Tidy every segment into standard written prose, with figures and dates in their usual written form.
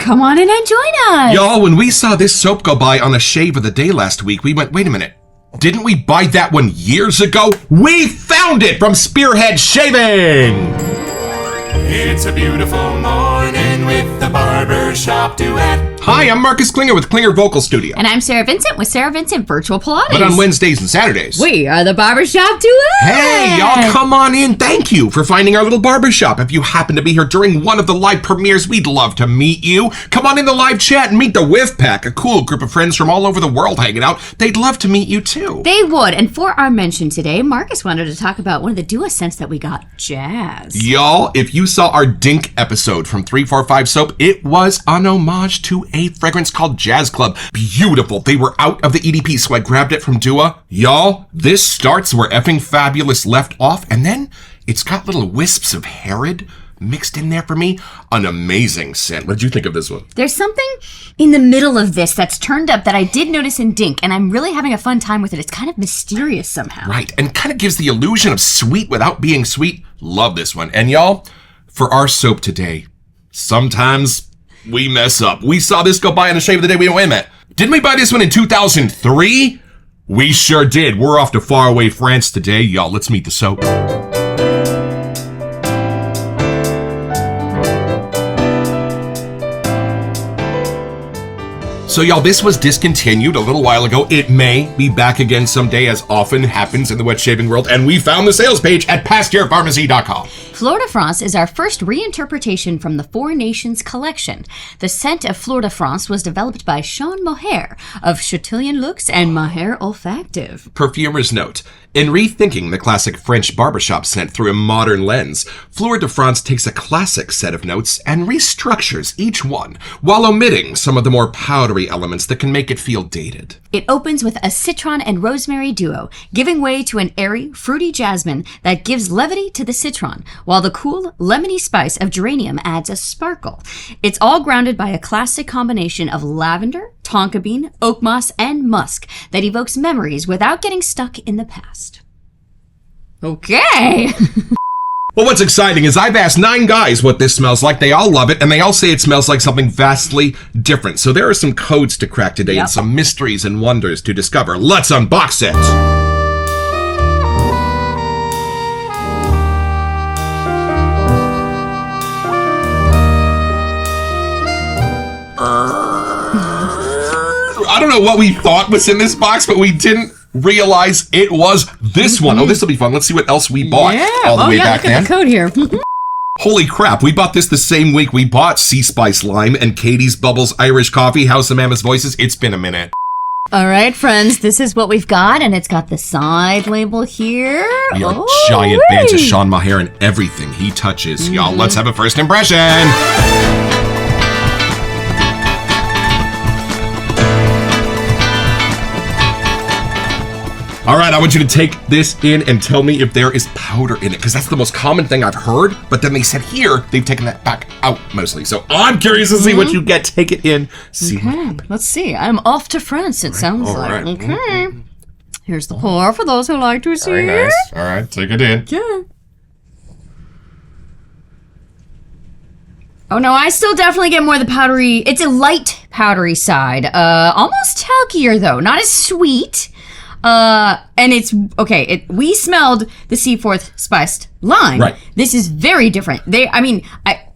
come on in and join us. Y'all, when we saw this soap go by on a shave of the day last week, we went, wait a minute. Didn't we buy that one years ago? We found it from Spearhead Shaving! It's a beautiful morning with the Barbershop Duet. Hi, I'm Marcus Klinger with Klinger Vocal Studio. And I'm Sarah Vincent with Sarah Vincent Virtual Pilates. But on Wednesdays and Saturdays. We are the Barbershop Duet. Hey, y'all, come on in. Thank you for finding our little barbershop. If you happen to be here during one of the live premieres, we'd love to meet you. Come on in the live chat and meet the Whiff Pack, a cool group of friends from all over the world hanging out. They'd love to meet you, too. They would. And for our mention today, Marcus wanted to talk about one of the Duet scents that we got, Jazz. Y'all, if you saw our Dink episode from 345 Soap, it was an homage to a fragrance called Jazz Club. Beautiful. They were out of the EDP, so I grabbed it from Dua. Y'all, this starts where effing Fabulous left off, and then it's got little wisps of Herod mixed in there for me. An amazing scent. What did you think of this one? There's something in the middle of this that's turned up that I did notice in Dink, and I'm really having a fun time with it. It's kind of mysterious somehow. Right, and kind of gives the illusion of sweet without being sweet. Love this one. And y'all, for our soap today, sometimes we mess up. We saw this go by on a shave of the day. We went, wait a minute. Didn't we buy this one in 2003? We sure did. We're off to faraway France today. Y'all, let's meet the soap. So y'all, this was discontinued a little while ago. It may be back again someday, as often happens in the wet shaving world, and we found the sales page at PasteurPharmacy.com. Fleur de France is our first reinterpretation from the Four Nations collection. The scent of Fleur de France was developed by Sean Mohair of Chatillon Luxe and Mohair Olfactive. Perfumer's note. In rethinking the classic French barbershop scent through a modern lens, Fleur de France takes a classic set of notes and restructures each one, while omitting some of the more powdery elements that can make it feel dated. It opens with a citron and rosemary duo, giving way to an airy, fruity jasmine that gives levity to the citron, while the cool, lemony spice of geranium adds a sparkle. It's all grounded by a classic combination of lavender, tonka bean, oak moss, and musk that evokes memories without getting stuck in the past. Okay. Well, what's exciting is I've asked 9 guys what this smells like. They all love it, and they all say it smells like something vastly different. So there are some codes to crack today and some mysteries and wonders to discover. Let's unbox it. I don't know what we thought was in this box, but we didn't realize it was this one. Oh, this will be fun. Let's see what else we bought all the way back then. Look at the code here. Holy crap, we bought this the same week we bought Sea Spice Lime and Katie's Bubbles Irish Coffee, House of Mammoth Voices. It's been a minute. All right, friends, this is what we've got, and it's got the side label here. Y'all, giant bands of Sean Mohair and everything he touches. Y'all, let's have a first impression. All right, I want you to take this in and tell me if there is powder in it, because that's the most common thing I've heard, but then they said here, they've taken that back out mostly. So I'm curious to see what you get. Take it in, see what happens. Let's see. I'm off to France, it sounds like. Right. Okay. Here's the pour for those who like to see Very it. nice. All right, take it in. Yeah. Oh no, I still definitely get more of the powdery. It's a light powdery side. Almost talkier though, not as sweet. And it's, okay, we smelled the Seaforth spiced lime. Right. This is very different.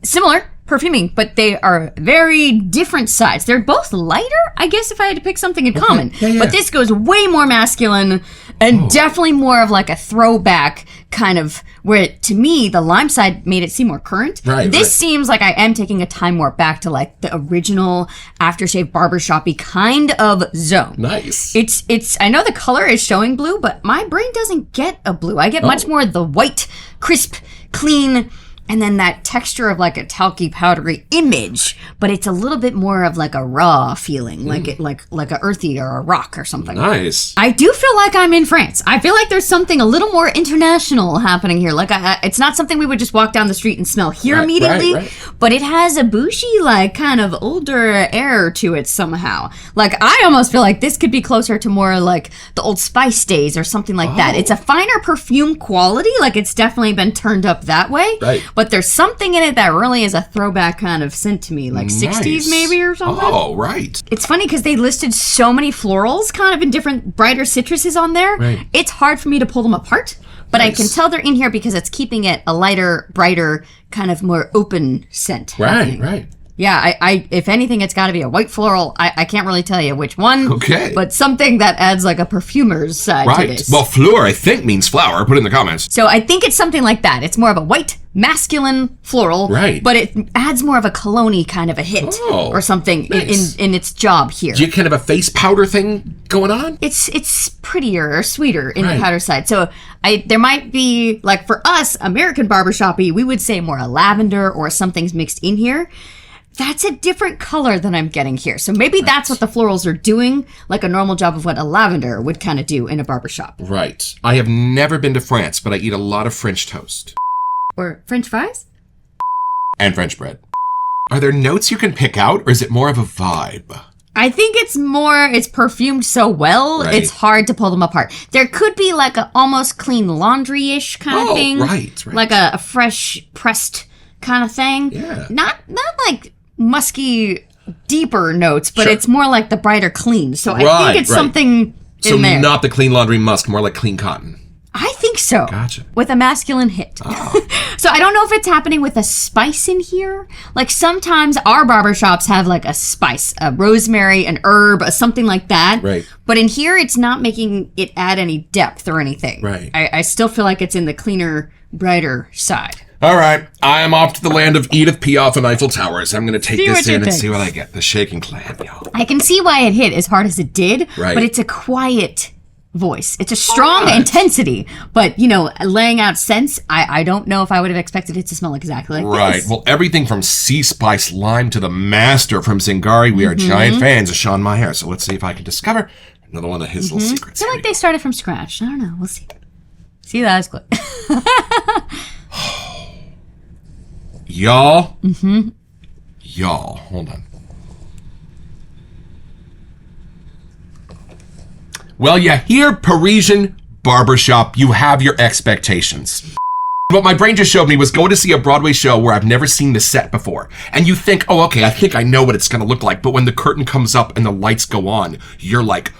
Similar perfuming, but they are very different sides. They're both lighter, I guess, if I had to pick something in common. Yeah. But this goes way more masculine and definitely more of like a throwback kind of, where to me, the lime side made it seem more current. Right. This seems like I am taking a time warp back to like the original aftershave barbershop-y kind of zone. Nice. It's, I know the color is showing blue, but my brain doesn't get a blue. I get much more the white, crisp, clean, and then that texture of like a talky powdery image, but it's a little bit more of like a raw feeling, like it like a earthy or a rock or something. Nice. I do feel like I'm in France. I feel like there's something a little more international happening here. Like it's not something we would just walk down the street and smell here immediately, but it has a bougie, like kind of older air to it somehow. Like I almost feel like this could be closer to more like the Old Spice days or something like that. It's a finer perfume quality. Like it's definitely been turned up that way. Right. but there's something in it that really is a throwback kind of scent to me, like 60s maybe or something. Oh, right. It's funny because they listed so many florals kind of in different brighter citruses on there. Right. It's hard for me to pull them apart, but I can tell they're in here because it's keeping it a lighter, brighter, kind of more open scent. Right. Yeah, I if anything, it's got to be a white floral. I can't really tell you which one. Okay. But something that adds like a perfumer's side to this. Well, Fleur, I think, means flower. Put it in the comments. So I think it's something like that. It's more of a white, masculine floral. Right. But it adds more of a cologne-y kind of a hit or something in its job here. Do you kind of a face powder thing going on? It's prettier or sweeter in the powder side. So there might be, like for us, American barbershop-y, we would say more a lavender or something's mixed in here. That's a different color than I'm getting here. So maybe that's what the florals are doing, like a normal job of what a lavender would kind of do in a barbershop. Right. I have never been to France, but I eat a lot of French toast. Or French fries? And French bread. Are there notes you can pick out, or is it more of a vibe? I think it's perfumed so well, it's hard to pull them apart. There could be like a almost clean laundry-ish kind of thing. Right. Like a fresh pressed kind of thing. Yeah. Not like musky, deeper notes, but it's more like the brighter clean. So I think it's something in there. So not the clean laundry musk, more like clean cotton. I think so. Gotcha. With a masculine hit. Oh. So I don't know if it's happening with a spice in here. Like sometimes our barbershops have like a spice, a rosemary, an herb, something like that. Right. But in here, it's not making it add any depth or anything. Right. I still feel like it's in the cleaner, brighter side. All right, I am off to the land of Edith Piaf and Eiffel Towers. I'm going to take this in and see what I get. The shaking clam, y'all. I can see why it hit as hard as it did, but it's a quiet voice. It's a strong intensity, but, laying out scents, I don't know if I would have expected it to smell exactly like this. Well, everything from Sea Spice Lime to the master from Zingari, we are giant fans of Sean Maher, so let's see if I can discover another one of his little secrets. I feel like they started from scratch. I don't know. We'll see. See, that was good. Y'all. Y'all. Hold on. Well, you hear Parisian barbershop, you have your expectations. What my brain just showed me was go to see a Broadway show where I've never seen the set before. And you think, oh, okay, I think I know what it's going to look like. But when the curtain comes up and the lights go on, you're like,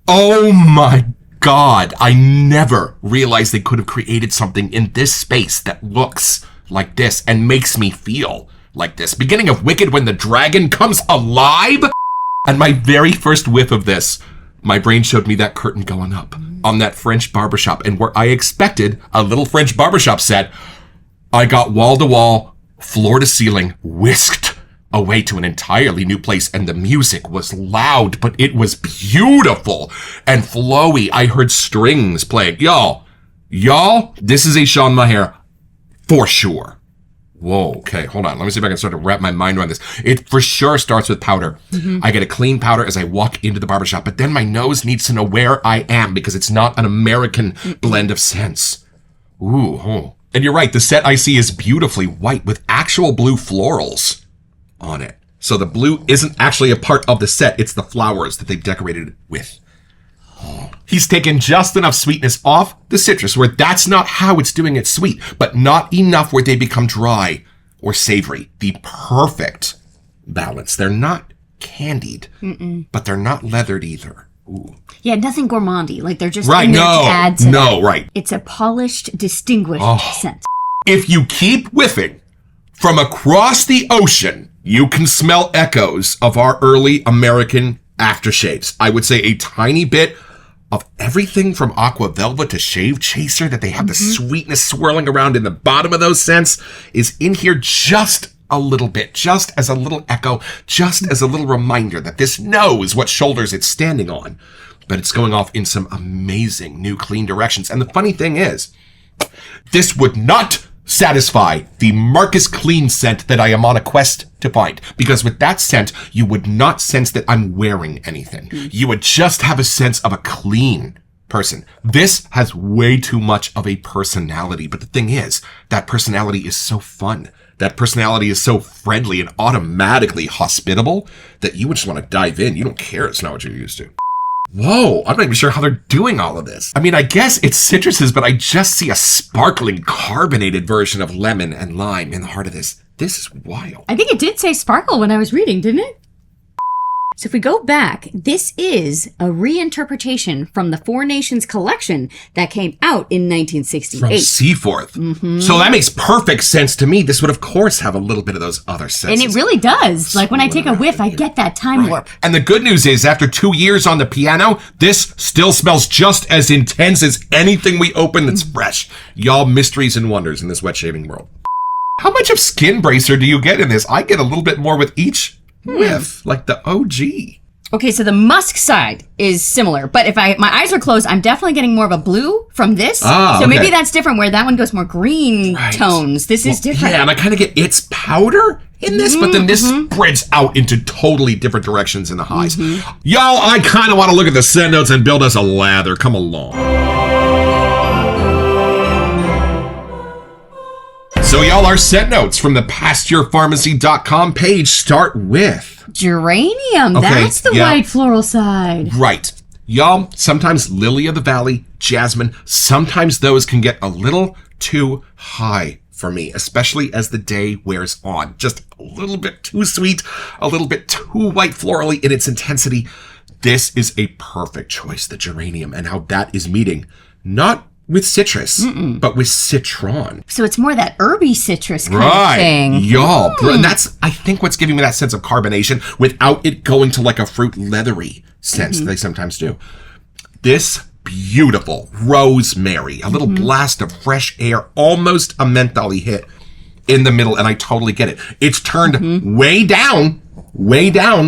oh my God, I never realized they could have created something in this space that looks like this and makes me feel like this. Beginning of Wicked when the dragon comes alive. And my very first whiff of this, my brain showed me that curtain going up on that French barbershop. And where I expected a little French barbershop set, I got wall to wall, floor to ceiling, whisked away to an entirely new place. And the music was loud, but it was beautiful and flowy. I heard strings playing. Y'all, this is a Sean Maher for sure. Whoa, okay, hold on. Let me see if I can start to wrap my mind around this. It for sure starts with powder. I get a clean powder as I walk into the barbershop, but then my nose needs to know where I am because it's not an American blend of scents. Ooh, oh. And you're right, the set I see is beautifully white with actual blue florals on it. So the blue isn't actually a part of the set, it's the flowers that they've decorated it with. He's taken just enough sweetness off the citrus where that's not how it's doing it sweet, but not enough where they become dry or savory. The perfect balance. They're not candied, but they're not leathered either. Ooh. Yeah, nothing gourmandy. Like they're just in there to add to that. Right. It's a polished, distinguished scent. If you keep whiffing from across the ocean, you can smell echoes of our early American aftershaves. I would say a tiny bit of everything from Aqua Velva to Shave Chaser that they have the sweetness swirling around in the bottom of those scents is in here just a little bit, just as a little echo, just as a little reminder that this knows what shoulders it's standing on. But it's going off in some amazing new clean directions. And the funny thing is, this would not satisfy the Marcus Clean scent that I am on a quest to find. Because with that scent, you would not sense that I'm wearing anything. You would just have a sense of a clean person. This has way too much of a personality. But the thing is, that personality is so fun. That personality is so friendly and automatically hospitable that you would just want to dive in. You don't care. It's not what you're used to. whoa, I'm not even sure how they're doing all of this. I mean, I guess it's citruses, but I just see a sparkling carbonated version of lemon and lime in the heart of this. This is wild. I think it did say sparkle when I was reading, didn't it? So if we go back, this is a reinterpretation from the Four Nations collection that came out in 1968. From Seaforth. Mm-hmm. So that makes perfect sense to me. This would, of course, have a little bit of those other scents. And it really does. Like when I take a whiff, I get that time warp. And the good news is, after 2 years on the piano, this still smells just as intense as anything we open that's fresh. Y'all, mysteries and wonders in this wet shaving world. How much of Skin Bracer do you get in this? I get a little bit more with each whiff, like the OG. Okay, so the musk side is similar, but if my eyes are closed, I'm definitely getting more of a blue from this. So maybe that's different, where that one goes more green tones. This is different. Yeah, and I kind of get its powder in this, but then this spreads out into totally different directions in the highs. Y'all, I kind of want to look at the scent notes and build us a lather. Come along. So y'all, our scent notes from the pasturepharmacy.com page start with geranium. That's the white floral side. Right. Y'all, sometimes lily of the valley, jasmine, sometimes those can get a little too high for me, especially as the day wears on. Just a little bit too sweet, a little bit too white florally in its intensity. This is a perfect choice, the geranium, and how that is meeting not with citrus, but with citron. So it's more that herby citrus kind of thing. Y'all. And that's, I think, what's giving me that sense of carbonation without it going to like a fruit leathery sense that they sometimes do. This beautiful rosemary, a little blast of fresh air, almost a mentholy hit in the middle, and I totally get it. It's turned way down,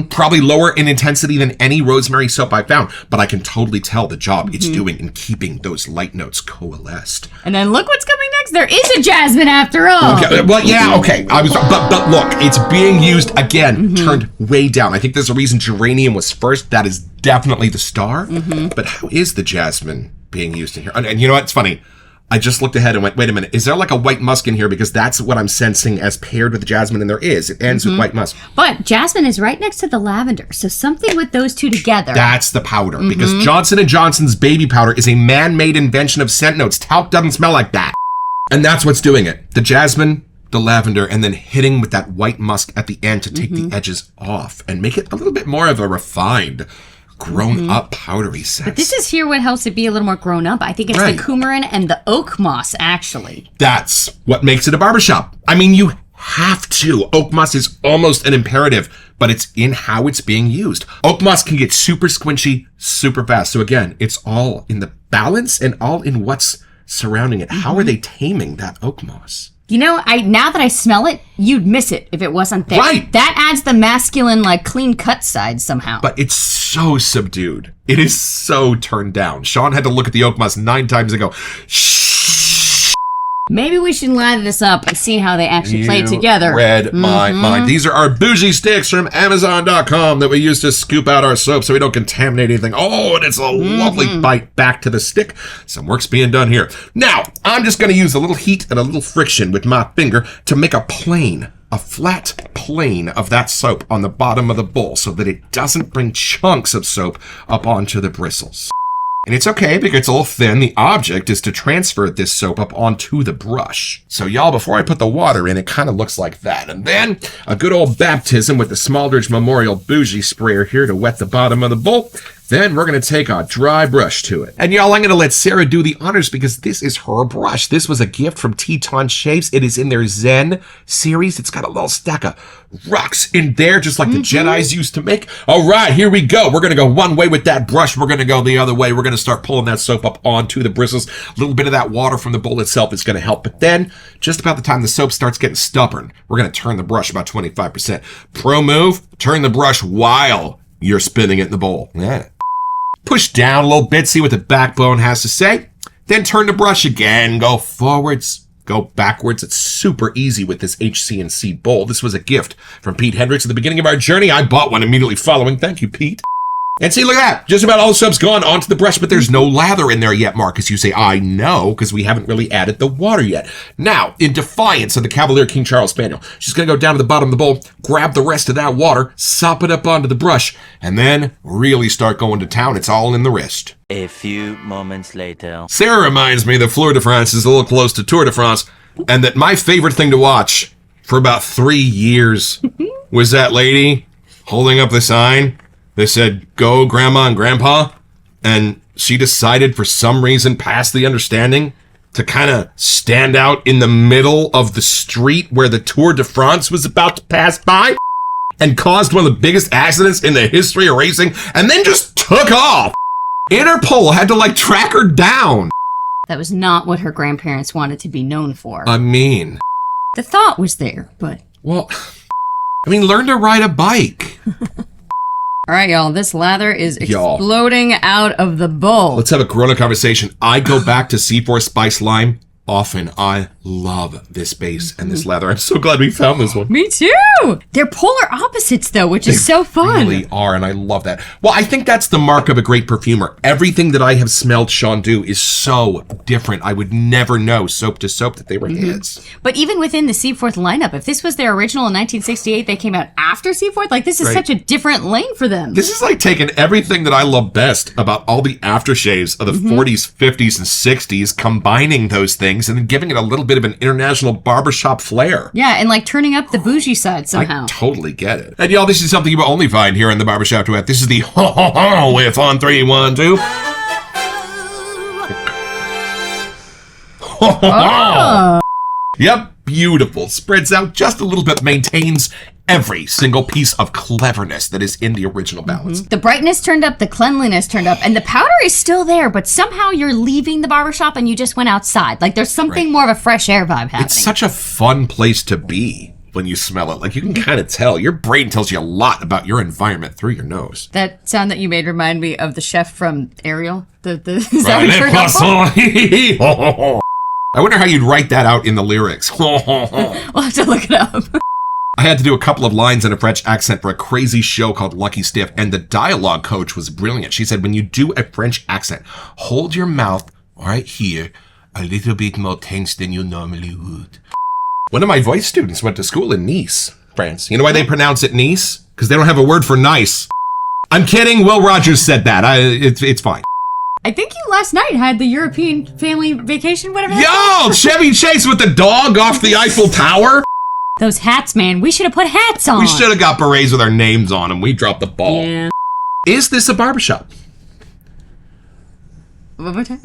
probably lower in intensity than any rosemary soap I've found, but I can totally tell the job it's doing in keeping those light notes coalesced. And then look what's coming next. There is a jasmine after all. Okay, well, yeah, okay. But look, it's being used again, turned way down. I think there's a reason geranium was first. That is definitely the star. But how is the jasmine being used in here? And you know what? It's funny. I just looked ahead and went, wait a minute, is there like a white musk in here? Because that's what I'm sensing as paired with the jasmine, and there is. It ends with white musk. But jasmine is right next to the lavender, so something with those two together. That's the powder, because Johnson & Johnson's baby powder is a man-made invention of scent notes. Talc doesn't smell like that. And that's what's doing it. The jasmine, the lavender, and then hitting with that white musk at the end to take the edges off and make it a little bit more of a refined, grown-up powdery scent. But this is here what helps it be a little more grown up. I think it's the coumarin and the oak moss, actually. That's what makes it a barbershop. I mean, you have to. Oak moss is almost an imperative, but it's in how it's being used. Oak moss can get super squinchy super fast. So again, it's all in the balance and all in what's surrounding it. How are they taming that oak moss? You know, now that I smell it, you'd miss it if it wasn't there. Right. That adds the masculine, like, clean-cut side somehow. But it's so subdued. It is so turned down. Sean had to look at the oak moss 9 times and go, shh. Maybe we should lather this up and see how they actually play together. Read my mind. These are our bougie sticks from Amazon.com that we use to scoop out our soap so we don't contaminate anything. Oh, and it's a lovely bite back to the stick. Some work's being done here. Now, I'm just going to use a little heat and a little friction with my finger to make a flat plane of that soap on the bottom of the bowl so that it doesn't bring chunks of soap up onto the bristles. And it's okay because it's a little thin. The object is to transfer this soap up onto the brush. So y'all, before I put the water in, it kind of looks like that. And then a good old baptism with the Smaldridge Memorial Bougie Sprayer here to wet the bottom of the bowl. Then we're going to take a dry brush to it. And y'all, I'm going to let Sarah do the honors because this is her brush. This was a gift from Teton Shaves. It is in their Zen series. It's got a little stack of rocks in there, just like the Jedis used to make. All right, here we go. We're going to go one way with that brush. We're going to go the other way. We're going to start pulling that soap up onto the bristles. A little bit of that water from the bowl itself is going to help. But then, just about the time the soap starts getting stubborn, we're going to turn the brush about 25%. Pro move, turn the brush while you're spinning it in the bowl. Yeah. Push down a little bit, see what the backbone has to say. Then turn the brush again, go forwards, go backwards. It's super easy with this HC&C bowl. This was a gift from Pete Hendricks at the beginning of our journey. I bought one immediately following. Thank you, Pete. And see, look at that. Just about all the soap's gone onto the brush, but there's no lather in there yet, Marcus. You say, I know, because we haven't really added the water yet. Now, in defiance of the Cavalier King Charles Spaniel, she's going to go down to the bottom of the bowl, grab the rest of that water, sop it up onto the brush, and then really start going to town. It's all in the wrist. A few moments later. Sarah reminds me that Fleur de France is a little close to Tour de France, and that my favorite thing to watch for about 3 years was that lady holding up the sign that said, go Grandma and Grandpa, and she decided for some reason past the understanding to kind of stand out in the middle of the street where the Tour de France was about to pass by and caused one of the biggest accidents in the history of racing, and then just took off. Interpol had to track her down. That was not what her grandparents wanted to be known for. I mean, the thought was there, but... Well, learn to ride a bike. All right, y'all, this lather is exploding out of the bowl. Let's have a Corona conversation. I go back to C4 Spice Lime often. I love this base and this lather. I'm so glad we found this one. Me too. They're polar opposites, though, which is so fun. They really are, and I love that. Well, I think that's the mark of a great perfumer. Everything that I have smelled Sean do is so different. I would never know soap to soap that they were his. But even within the Seaforth lineup, if this was their original in 1968, they came out after Seaforth, this is such a different lane for them. This is taking everything that I love best about all the aftershaves of the 40s, 50s, and 60s, combining those things and then giving it a little bit of an international barbershop flair. Yeah, and turning up the bougie side somehow. I totally get it. And y'all, this is something you will only find here in the Barbershop Duet. This is the ho ho ho with on 3, 1, 2. Ho ho ho. Yep, beautiful. Spreads out just a little bit, maintains every single piece of cleverness that is in the original balance. The brightness turned up, the cleanliness turned up, and the powder is still there, but somehow you're leaving the barbershop and you just went outside. There's something more of a fresh air vibe happening. It's such a fun place to be when you smell it. You can kind of tell. Your brain tells you a lot about your environment through your nose. That sound that you made remind me of the chef from Ariel. Is that what I wonder how you'd write that out in the lyrics. We'll have to look it up. I had to do a couple of lines in a French accent for a crazy show called Lucky Stiff, and the dialogue coach was brilliant. She said, when you do a French accent, hold your mouth right here a little bit more tense than you normally would. One of my voice students went to school in Nice, France. You know why they pronounce it Nice? Because they don't have a word for nice. I'm kidding. Will Rogers said that. It's fine. I think you last night had the European family vacation, whatever. Yo, Chevy Chase with the dog off the Eiffel Tower. Those hats, man. We should have put hats on. We should have got berets with our names on them. We dropped the ball. Yeah. Is this a barbershop? One more time.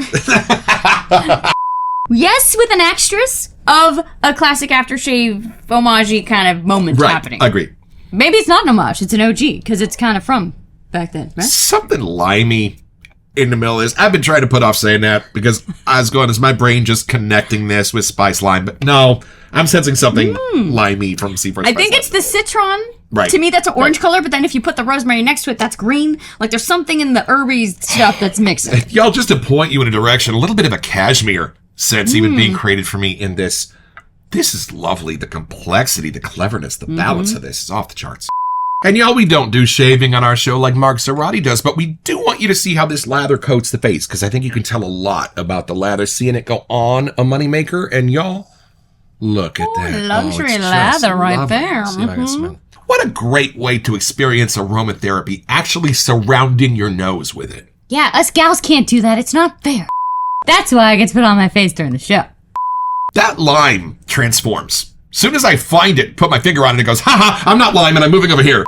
Yes, with an extras of a classic aftershave homage kind of moment happening. Agreed. Maybe it's not an homage. It's an OG because it's kind of from back then, right? Something limey in the middle of this. I've been trying to put off saying that because I was going, is my brain just connecting this with Spice Lime? But no, I'm sensing something limey from Seaforth. I think it's the citron. Right. To me, that's an orange color, but then if you put the rosemary next to it, that's green. There's something in the herby stuff that's mixing. Y'all, just to point you in a direction, a little bit of a cashmere sense even being created for me in this. This is lovely. The complexity, the cleverness, the balance of this is off the charts. And y'all, we don't do shaving on our show like Mark Cerati does, but we do want you to see how this lather coats the face, because I think you can tell a lot about the lather, seeing it go on a moneymaker. And y'all, look at that. Luxury lather right there. See if I can smell. What a great way to experience aromatherapy, actually surrounding your nose with it. Yeah, us gals can't do that. It's not fair. That's why I get to put on my face during the show. That lime transforms. Soon as I find it, put my finger on it, it goes, haha, I'm not lime and I'm moving over here.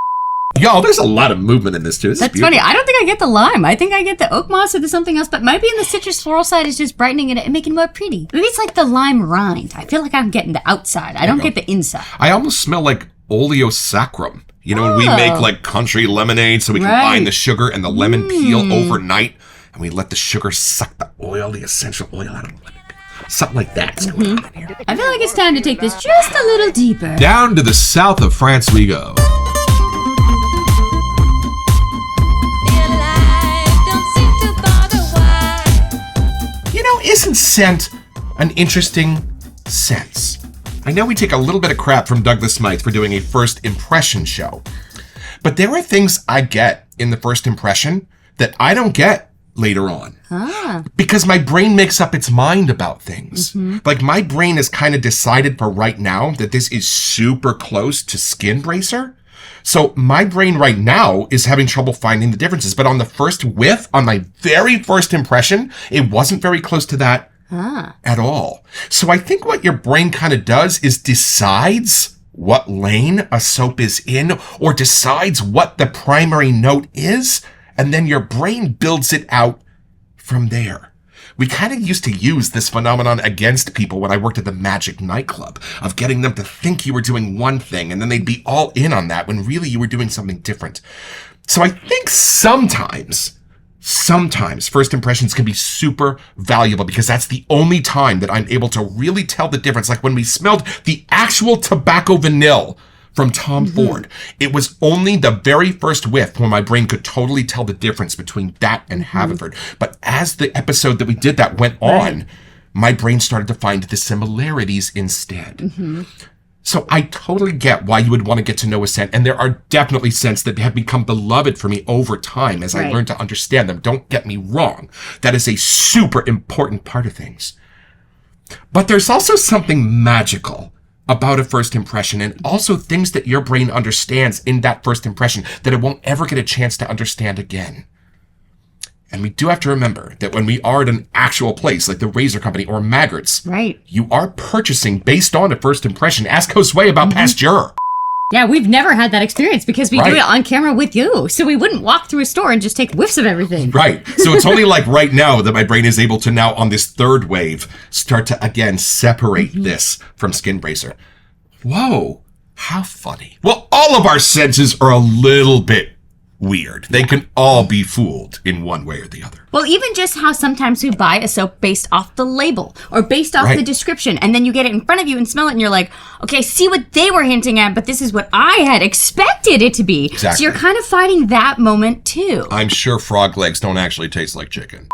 Y'all, there's a lot of movement in this too. That's funny. I don't think I get the lime. I think I get the oak moss or the something else, but maybe in the citrus floral side is just brightening it and making it more pretty. Maybe it's like the lime rind. I feel like I'm getting the outside. I don't get the inside. I almost smell like oleo sacrum. You know, when we make country lemonade, so we combine the sugar and the lemon peel overnight, and we let the sugar suck the oil, the essential oil out of the lemon. Something like that's going on in here. I feel like it's time to take this just a little deeper. Down to the south of France we go. You know, isn't scent an interesting sense? I know we take a little bit of crap from Douglas Smythe for doing a first impression show, but there are things I get in the first impression that I don't get later on. Because my brain makes up its mind about things. Like my brain has kind of decided for right now that this is super close to Skin Bracer. So my brain right now is having trouble finding the differences. But on the first whiff, on my very first impression, it wasn't very close to that at all. So I think what your brain kind of does is decides what lane a soap is in, or decides what the primary note is, and then your brain builds it out from there. We kind of used to use this phenomenon against people when I worked at the Magic nightclub, of getting them to think you were doing one thing, and then they'd be all in on that when really you were doing something different. So I think sometimes first impressions can be super valuable, because that's the only time that I'm able to really tell the difference. Like when we smelled the actual tobacco vanilla from Tom Ford, it was only the very first whiff when my brain could totally tell the difference between that and Haverford. But as the episode that we did that went on, my brain started to find the similarities instead. So I totally get why you would want to get to know a scent. And there are definitely scents that have become beloved for me over time as I learned to understand them. Don't get me wrong. That is a super important part of things. But there's also something magical about a first impression, and also things that your brain understands in that first impression that it won't ever get a chance to understand again. And we do have to remember that when we are at an actual place like the Razor Company or Maggots, you are purchasing based on a first impression. Ask Josue about Pasteur. Yeah, we've never had that experience because we do it on camera with you. So we wouldn't walk through a store and just take whiffs of everything. Right. So it's only like right now that my brain is able to now, on this third wave, start to again separate this from Skin Bracer. Whoa, how funny. Well, all of our senses are a little bit weird. They can all be fooled in one way or the other. Well, even just how sometimes we buy a soap based off the label or based off the description, and then you get it in front of you and smell it and you're like, okay, I see what they were hinting at, but this is what I had expected it to be. Exactly. So you're kind of fighting that moment too. I'm sure frog legs don't actually taste like chicken.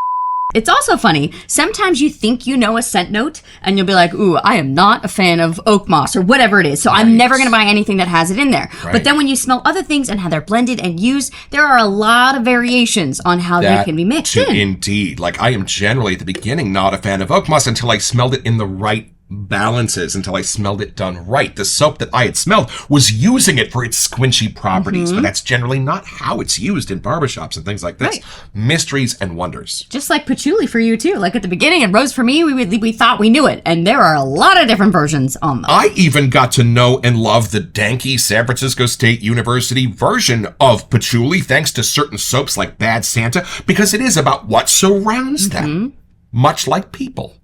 It's also funny, sometimes you think you know a scent note, and you'll be like, ooh, I am not a fan of oak moss, or whatever it is, so I'm never going to buy anything that has it in there. But then when you smell other things and how they're blended and used, there are a lot of variations on how they can be mixed in. Indeed. Like, I am generally, at the beginning, not a fan of oak moss until I smelled it in the right balances, until I smelled it done right. The soap that I had smelled was using it for its squinchy properties, but that's generally not how it's used in barbershops and things like this. Mysteries and wonders. Just like patchouli for you too. Like at the beginning and rose for me, we thought we knew it, and there are a lot of different versions on them. I even got to know and love the danky San Francisco State University version of patchouli thanks to certain soaps like Bad Santa, because it is about what surrounds them, much like people.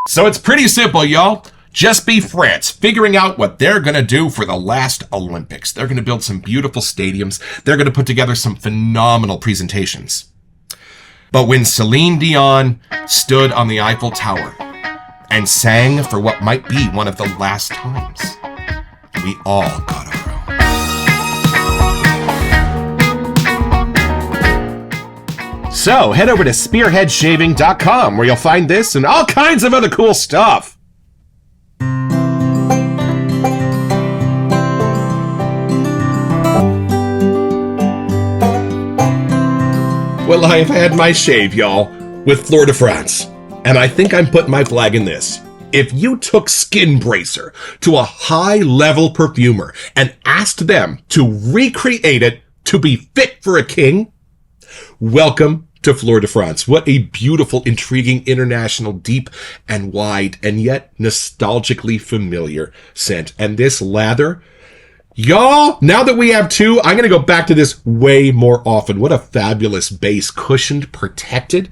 So it's pretty simple, y'all. Just be France, figuring out what they're going to do for the last Olympics. They're going to build some beautiful stadiums. They're going to put together some phenomenal presentations. But when Celine Dion stood on the Eiffel Tower and sang for what might be one of the last times, we all got our own. So head over to spearheadshaving.com where you'll find this and all kinds of other cool stuff. Well, I've had my shave, y'all, with Fleur de France. And I think I'm putting my flag in this. If you took Skin Bracer to a high-level perfumer and asked them to recreate it to be fit for a king, welcome to Fleur de France. What a beautiful, intriguing, international, deep and wide, and yet nostalgically familiar scent. And this lather, y'all, now that we have two, I'm going to go back to this way more often. What a fabulous base, cushioned, protected.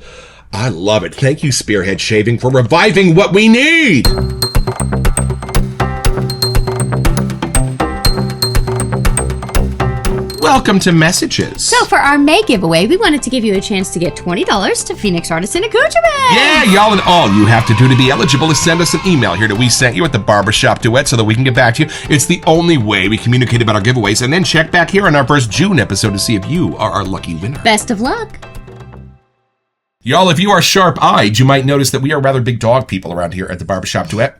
I love it. Thank you, Spearhead Shaving, for reviving what we need. Welcome to Messages. So for our May giveaway, we wanted to give you a chance to get $20 to Phoenix Artisan Accoutrement. Yeah, y'all, and all you have to do to be eligible is send us an email here to We Sent You at the Barbershop Duet so that we can get back to you. It's the only way we communicate about our giveaways, and then check back here on our first June episode to see if you are our lucky winner. Best of luck. Y'all, if you are sharp-eyed, you might notice that we are rather big dog people around here at the Barbershop Duet.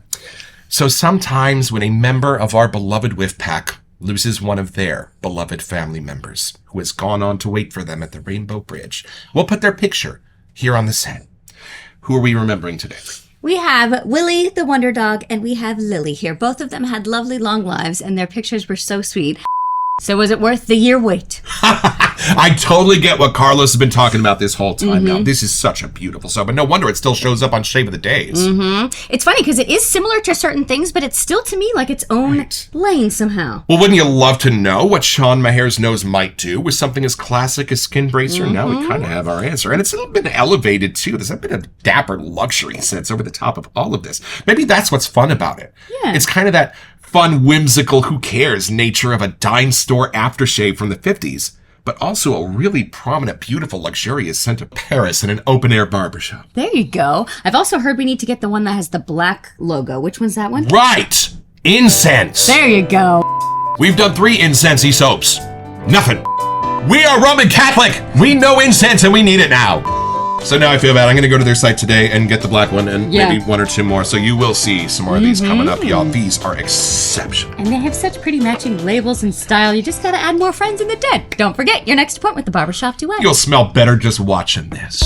So sometimes when a member of our beloved whiff pack loses one of their beloved family members who has gone on to wait for them at the Rainbow Bridge. We'll put their picture here on the set. Who are we remembering today? We have Willie the Wonder Dog and we have Lily here. Both of them had lovely long lives and their pictures were so sweet. So was it worth the year wait? I totally get what Carlos has been talking about this whole time now. This is such a beautiful soap, and no wonder it still shows up on Shape of the Days. It's funny because it is similar to certain things, but it's still to me like its own lane somehow. Well, wouldn't you love to know what Sean Maher's nose might do with something as classic as Skin Bracer? Now we kind of have our answer. And it's been elevated, too. There's a bit of dapper luxury sits over the top of all of this. Maybe that's what's fun about it. Yeah. It's kind of that fun, whimsical, who cares nature of a dime store aftershave from the 50s, but also a really prominent, beautiful, luxurious scent of Paris in an open-air barbershop. There you go. I've also heard we need to get the one that has the black logo. Which one's that one? Right! Incense! There you go. We've done 3 incensey soaps. Nothing. We are Roman Catholic! We know incense and we need it now! So now I feel bad. I'm going to go to their site today and get the black one and maybe 1 or 2 more. So you will see some more of these coming up, y'all. These are exceptional. And they have such pretty matching labels and style. You just got to add more friends in the den. Don't forget your next appointment with the Barbershop Duet. You'll smell better just watching this.